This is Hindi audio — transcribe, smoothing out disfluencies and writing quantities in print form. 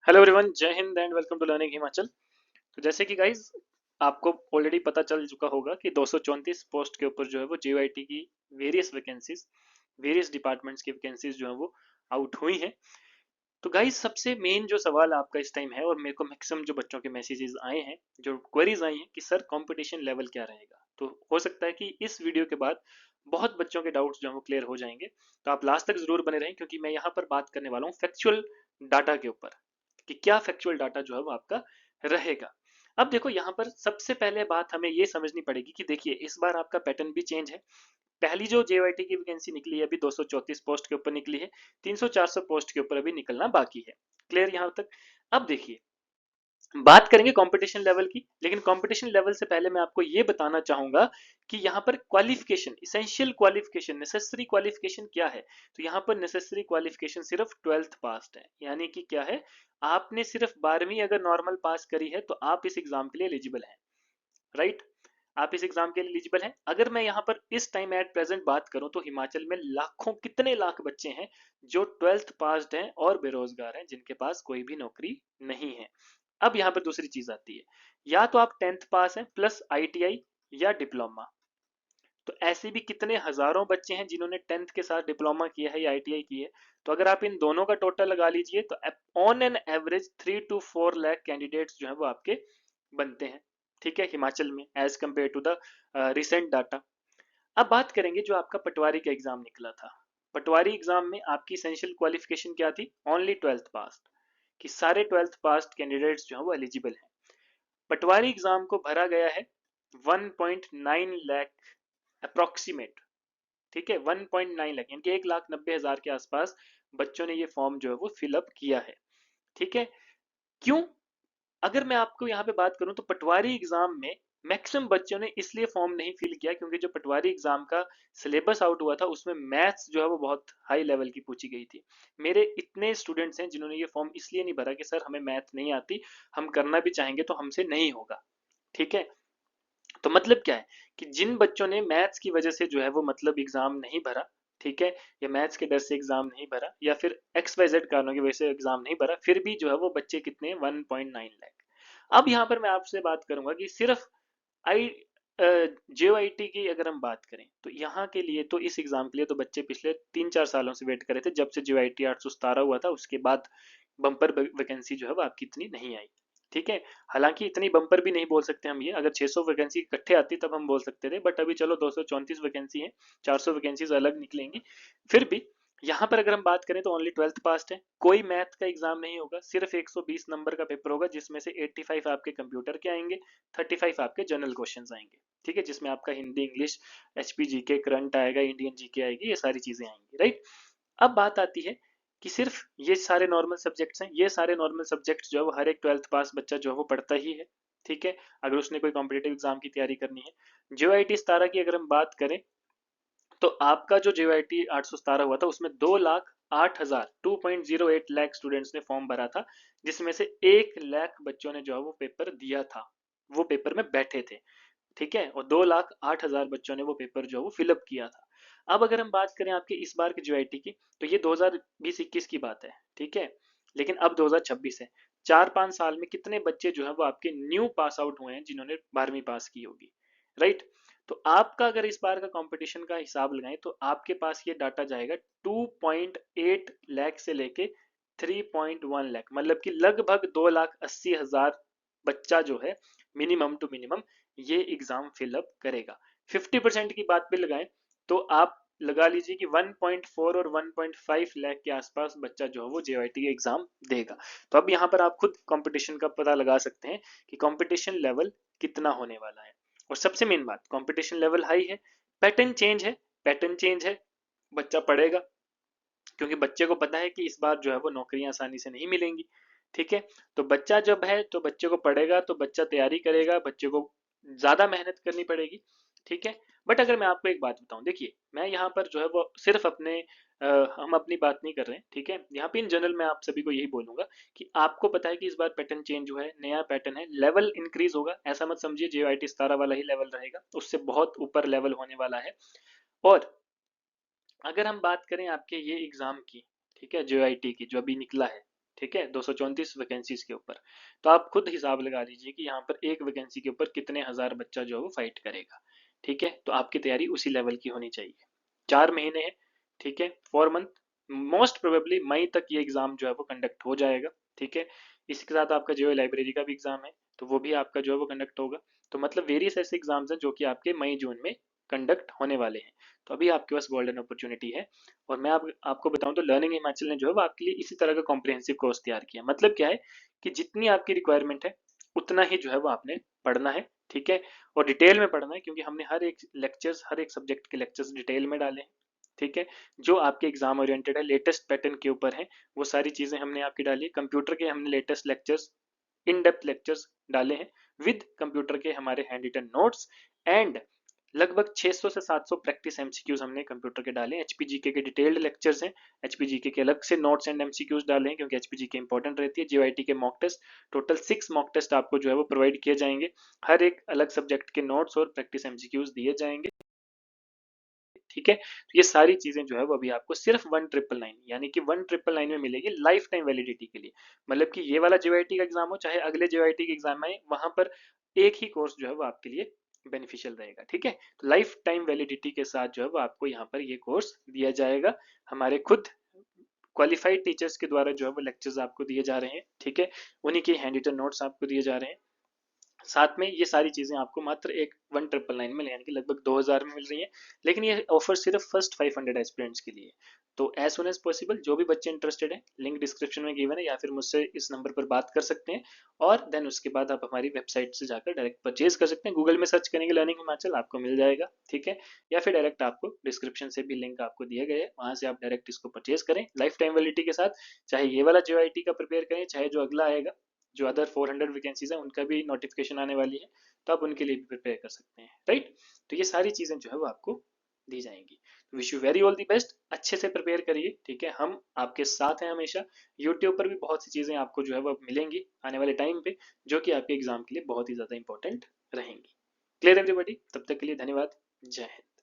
हेलो एवरीवन, जय हिंद and welcome to learning Himachal. तो जैसे कि गाइज आपको ऑलरेडी पता चल चुका होगा कि 234 पोस्ट के ऊपर जो है वो जेयूआईटी की वेरियस वैकेंसीज, वेरियस डिपार्टमेंट्स की वैकेंसीज जो है वो आउट हुई हैं। तो गाइज सबसे मेन जो सवाल आपका इस टाइम है, और मेरे को मैक्सिमम जो बच्चों के मैसेजेस आए हैं, जो क्वेरीज आई हैं कि सर कंपटीशन लेवल क्या रहेगा, तो हो सकता है कि इस वीडियो के बाद बहुत बच्चों के डाउट्स जो है वो क्लियर हो जाएंगे। तो आप लास्ट तक जरूर बने रहें, क्योंकि मैं यहाँ पर बात करने वाला हूँ फैक्चुअल डाटा के ऊपर कि क्या फैक्चुअल डाटा जो है वो आपका रहेगा। अब देखो, यहाँ पर सबसे पहले बात हमें ये समझनी पड़ेगी कि देखिए इस बार आपका पैटर्न भी चेंज है। पहली जो जेवाईटी की वैकेंसी निकली है अभी 234 पोस्ट के ऊपर निकली है, 300-400 पोस्ट के ऊपर अभी निकलना बाकी है। क्लियर यहाँ तक? अब देखिए, बात करेंगे कंपटीशन लेवल की, लेकिन कंपटीशन लेवल से पहले मैं आपको ये बताना चाहूंगा कि यहाँ पर qualification, essential qualification, necessary qualification क्या है। तो यहाँ पर नेसेसरी क्वालिफिकेशन सिर्फ 12th पास है, यानी कि क्या है, आपने सिर्फ 12वीं अगर नॉर्मल पास करी है तो आप इस एग्जाम के लिए एलिजिबल हैं। राइट? आप इस एग्जाम के लिए एलिजिबल हैं। अगर मैं यहाँ पर इस टाइम एट प्रेजेंट बात करूं तो हिमाचल में लाखों, कितने लाख बच्चे हैं जो 12th पास्ड हैं और बेरोजगार हैं, जिनके पास कोई भी नौकरी नहीं है। अब यहाँ पर दूसरी चीज आती है, या तो आप 10th पास हैं प्लस आईटीआई या डिप्लोमा। तो ऐसे भी कितने हजारों बच्चे हैं जिन्होंने 10th के साथ डिप्लोमा किया है या आईटीआई की है। तो अगर आप इन दोनों का टोटल लगा लीजिए तो on an average 3 to 4 lakh candidates जो है वो आपके बनते हैं, ठीक है, हिमाचल में, as compared to the recent data. अब बात करेंगे जो आपका पटवारी का एग्जाम निकला था। पटवारी एग्जाम में आपकी एसेंशियल क्वालिफिकेशन क्या थी? ओनली 12th पास। कि सारे 12th पास कैंडिडेट्स जो है वो एलिजिबल हैं। पटवारी एग्जाम को भरा गया है 1.9 लाख अप्रोक्सीमेट, ठीक है, 1.9 लाख यानी कि 1,90,000 के आसपास बच्चों ने ये फॉर्म जो है वो फिलअप किया है। ठीक है? क्यों? अगर मैं आपको यहाँ पे बात करूं तो पटवारी एग्जाम में मैक्सिमम बच्चों ने इसलिए फॉर्म नहीं फिल किया क्योंकि जो पटवारी एग्जाम का सिलेबस आउट हुआ था उसमें मैथ्स जो है वो बहुत हाई लेवल की पूछी गई थी। मेरे इतने स्टूडेंट्स हैं जिन्होंने ये फॉर्म इसलिए नहीं भरा कि सर हमें मैथ नहीं आती, हम करना भी चाहेंगे तो हमसे नहीं होगा। ठीक है? तो मतलब क्या है कि जिन बच्चों ने मैथ्स की वजह से जो है वो मतलब एग्जाम नहीं भरा, ठीक है, या मैथ्स के डर से एग्जाम नहीं भरा, या फिर एक्स वाई जेड कारणों की वजह से एग्जाम नहीं भरा, फिर भी जो है वो बच्चे कितने, 1.9 लाख। अब यहाँ पर मैं आपसे बात करूंगा कि सिर्फ आई जेओआईटी की अगर हम बात करें तो यहाँ के लिए, तो इस एग्जाम के लिए तो बच्चे पिछले 3-4 सालों से वेट कर रहे थे, जब से जेओआईटी 817 हुआ था उसके बाद बम्पर वैकेंसी जो है वो आपकी इतनी नहीं आई। ठीक है? हालांकि इतनी बम्पर भी नहीं बोल सकते हम ये, अगर 600 वैकेंसी इकट्ठे आती तब हम बोल सकते थे, बट अभी चलो 234 वैकेंसी है, 400 वैकेंसीज अलग निकलेंगी। फिर भी यहाँ पर अगर हम बात करें तो ओनली 12th पास्ट है, कोई मैथ का एग्जाम नहीं होगा, सिर्फ 120 नंबर का पेपर होगा जिसमें से 85 आपके कंप्यूटर के आएंगे, 35 आपके जनरल क्वेश्चन आएंगे। ठीक है? जिसमें आपका Hindi, English, HP GK, current आएगा, इंडियन जीके आएगी, ये सारी चीजें आएंगी। राइट? अब बात आती है कि सिर्फ ये सारे नॉर्मल सब्जेक्ट्स हैं, ये सारे नॉर्मल सब्जेक्ट्स जो है वो हर एक 12th पास बच्चा जो है वो पढ़ता ही है। ठीक है? अगर उसने कोई कॉम्पिटेटिव एग्जाम की तैयारी करनी है। जेओआईटी 17 की अगर हम बात करें तो आपका जो जेओआईटी 817 हुआ था उसमें 2,08,000, 2.08 लाख स्टूडेंट्स ने फॉर्म भरा था, जिसमें से 1 लाख बच्चों ने जो है वो पेपर दिया था, वो पेपर में बैठे थे। ठीक है? और 2,08,000 बच्चों ने वो पेपर जो है वो फिलअप किया था। अब अगर हम बात करें आपके इस बार के जेआईटी की, तो ये 2020-21 की बात है। ठीक है? लेकिन अब 2026 है। 4-5 साल में कितने बच्चे जो है वो आपके न्यू पास आउट हुए हैं जिन्होंने 12वीं पास की होगी। राइट? तो आपका अगर इस बार का कंपटीशन का हिसाब लगाएं तो आपके पास ये डाटा जाएगा 2.8 लाख से लेके 3.1 लाख, मतलब कि लगभग 2,80,000 बच्चा जो है मिनिमम टू मिनिमम ये एग्जाम फिलअप करेगा। 50% की बात भी लगाएं तो आप लगा लीजिए कि 1.4 और 1.5 लाख के आसपास बच्चा जो है वो जेआईटी का एग्जाम देगा। तो अब यहाँ पर आप खुद कंपटीशन का पता लगा सकते हैं कि कंपटीशन लेवल कितना होने वाला है। और सबसे मेन बात, कंपटीशन लेवल हाई है, पैटर्न चेंज है, पैटर्न चेंज है, बच्चा पढ़ेगा, क्योंकि बच्चे को पता है कि इस बार जो है वो नौकरियां आसानी से नहीं मिलेंगी। ठीक है? तो बच्चा जब है तो बच्चे को पढ़ेगा, तो बच्चा तैयारी करेगा, बच्चे को ज्यादा मेहनत करनी पड़ेगी। ठीक है? बट अगर मैं आपको एक बात बताऊं, देखिए मैं यहाँ पर जो है वो सिर्फ अपने हम अपनी बात नहीं कर रहे हैं। ठीक है? यहाँ पे इन जनरल मैं आप सभी को यही बोलूंगा कि आपको पता है कि इस बार पैटर्न चेंज हुआ है, नया पैटर्न है, लेवल इंक्रीज होगा। ऐसा मत समझिए जेआईटी 17 वाला ही लेवल रहेगा, उससे बहुत ऊपर लेवल होने वाला है। और अगर हम बात करें आपके ये एग्जाम की, ठीक है, जेआईटी की जो अभी निकला है, ठीक है, 234 वैकेंसीज के ऊपर। तो आप खुद हिसाब लगा लीजिए कि यहाँ पर एक वैकेंसी के ऊपर कितने हजार बच्चा जो है वो फाइट करेगा। ठीक है, तो आपकी तैयारी उसी लेवल की होनी चाहिए। 4 महीने है, ठीक है, 4 मंथ। मोस्ट प्रोबेबली मई तक ये एग्जाम जो है वो कंडक्ट हो जाएगा। ठीक है, इसके साथ आपका जो है लाइब्रेरी का भी एग्जाम है, तो वो भी आपका जो है वो कंडक्ट होगा। तो मतलब वेरियस ऐसे एग्जाम्स हैं जो कि आपके मई जून में कंडक्ट होने वाले हैं। तो अभी आपके पास गोल्डन अपॉर्चुनिटी है। और मैं आपको बताऊं तो लर्निंग हिमाचल ने जो है वो आपके लिए इसी तरह का कॉम्प्रिहेंसिव कोर्स तैयार किया। मतलब क्या है कि जितनी आपकी रिक्वायरमेंट है उतना ही जो है वो आपने पढ़ना है। ठीक है, और डिटेल में पढ़ना है, क्योंकि हमने हर एक लेक्चर्स, हर एक सब्जेक्ट के लेक्चर्स डिटेल में डाले हैं। ठीक है, जो आपके एग्जाम ओरिएंटेड है, लेटेस्ट पैटर्न के ऊपर है, वो सारी चीजें हमने आपकी डाली है। कंप्यूटर के हमने latest lectures, in depth lectures डाले हैं, विद कंप्यूटर के हमारे हैंड रिटन नोट्स, एंड लगभग 600 से 700 प्रैक्टिस एमसीक्यूज हमने कंप्यूटर के डाले हैं। एचपीजीके के डिटेल्ड लेक्चर्स हैं, एचपीजीके के अलग से नोट्स एंड एमसीक्यूज डाले हैं, क्योंकि एचपीजीके इंपॉर्टेंट रहती है। जीआईटी के mock test, total 6 mock test आपको जो है वो प्रोवाइड किए जाएंगे। हर एक अलग सब्जेक्ट के नोट्स और प्रैक्टिस एमसीक्यूज दिए जाएंगे। ठीक है, तो ये सारी चीजें जो है वो अभी आपको सिर्फ 1999 यानी कि 1999 में मिलेगी लाइफ टाइम वैलिडिटी के लिए। मतलब कि ये वाला जेआईटी का एग्जाम हो चाहे अगले जेआईटी के एग्जाम आए, वहां पर एक ही कोर्स जो है वो आपके लिए बेनिफिशियल रहेगा। ठीक है, तो लाइफ टाइम वैलिडिटी के साथ जो है वो आपको यहाँ पर ये कोर्स दिया जाएगा। हमारे खुद क्वालिफाइड टीचर्स के द्वारा जो है वो लेक्चर्स आपको दिए जा रहे हैं। ठीक है, उन्हीं के हैंड रिटन नोट्स आपको दिए जा रहे हैं। साथ में ये सारी चीजें आपको मात्र एक 1999 में यानी कि लगभग 2000 में मिल रही है। लेकिन ये ऑफर सिर्फ फर्स्ट 500 एस्पिरेंट्स के लिए। तो एज सुन एज पॉसिबल जो भी बच्चे इंटरेस्टेड हैं, लिंक डिस्क्रिप्शन में गिवन है, या फिर मुझसे इस नंबर पर बात कर सकते हैं। और देन उसके बाद आप हमारी वेबसाइट से जाकर डायरेक्ट परचेज कर सकते हैं। गूगल में सर्च करेंगे लर्निंग हिमाचल, आपको मिल जाएगा। ठीक है, या फिर डायरेक्ट आपको डिस्क्रिप्शन से भी लिंक आपको दिए गए हैं, वहां से आप डायरेक्ट इसको परचेज करें लाइफ टाइम वैलिडिटी के साथ। चाहे ये वाला जो का प्रिपेयर करें, चाहे जो अगला आएगा, जो अदर 400 वैकेंसीज है उनका भी नोटिफिकेशन आने वाली है, तो आप उनके लिए भी प्रिपेयर कर सकते हैं। राइट, तो ये सारी चीजें जो है वो आपको दी जाएंगी। Wish you very all the best, अच्छे से प्रिपेयर करिए। ठीक है, हम आपके साथ हैं हमेशा। यूट्यूब पर भी बहुत सी चीजें आपको जो है वो मिलेंगी आने वाले टाइम पे, जो कि आपके एग्जाम के लिए बहुत ही ज्यादा इंपॉर्टेंट रहेंगी। क्लियर एवरीबॉडी, तब तक के लिए धन्यवाद। जय हिंद।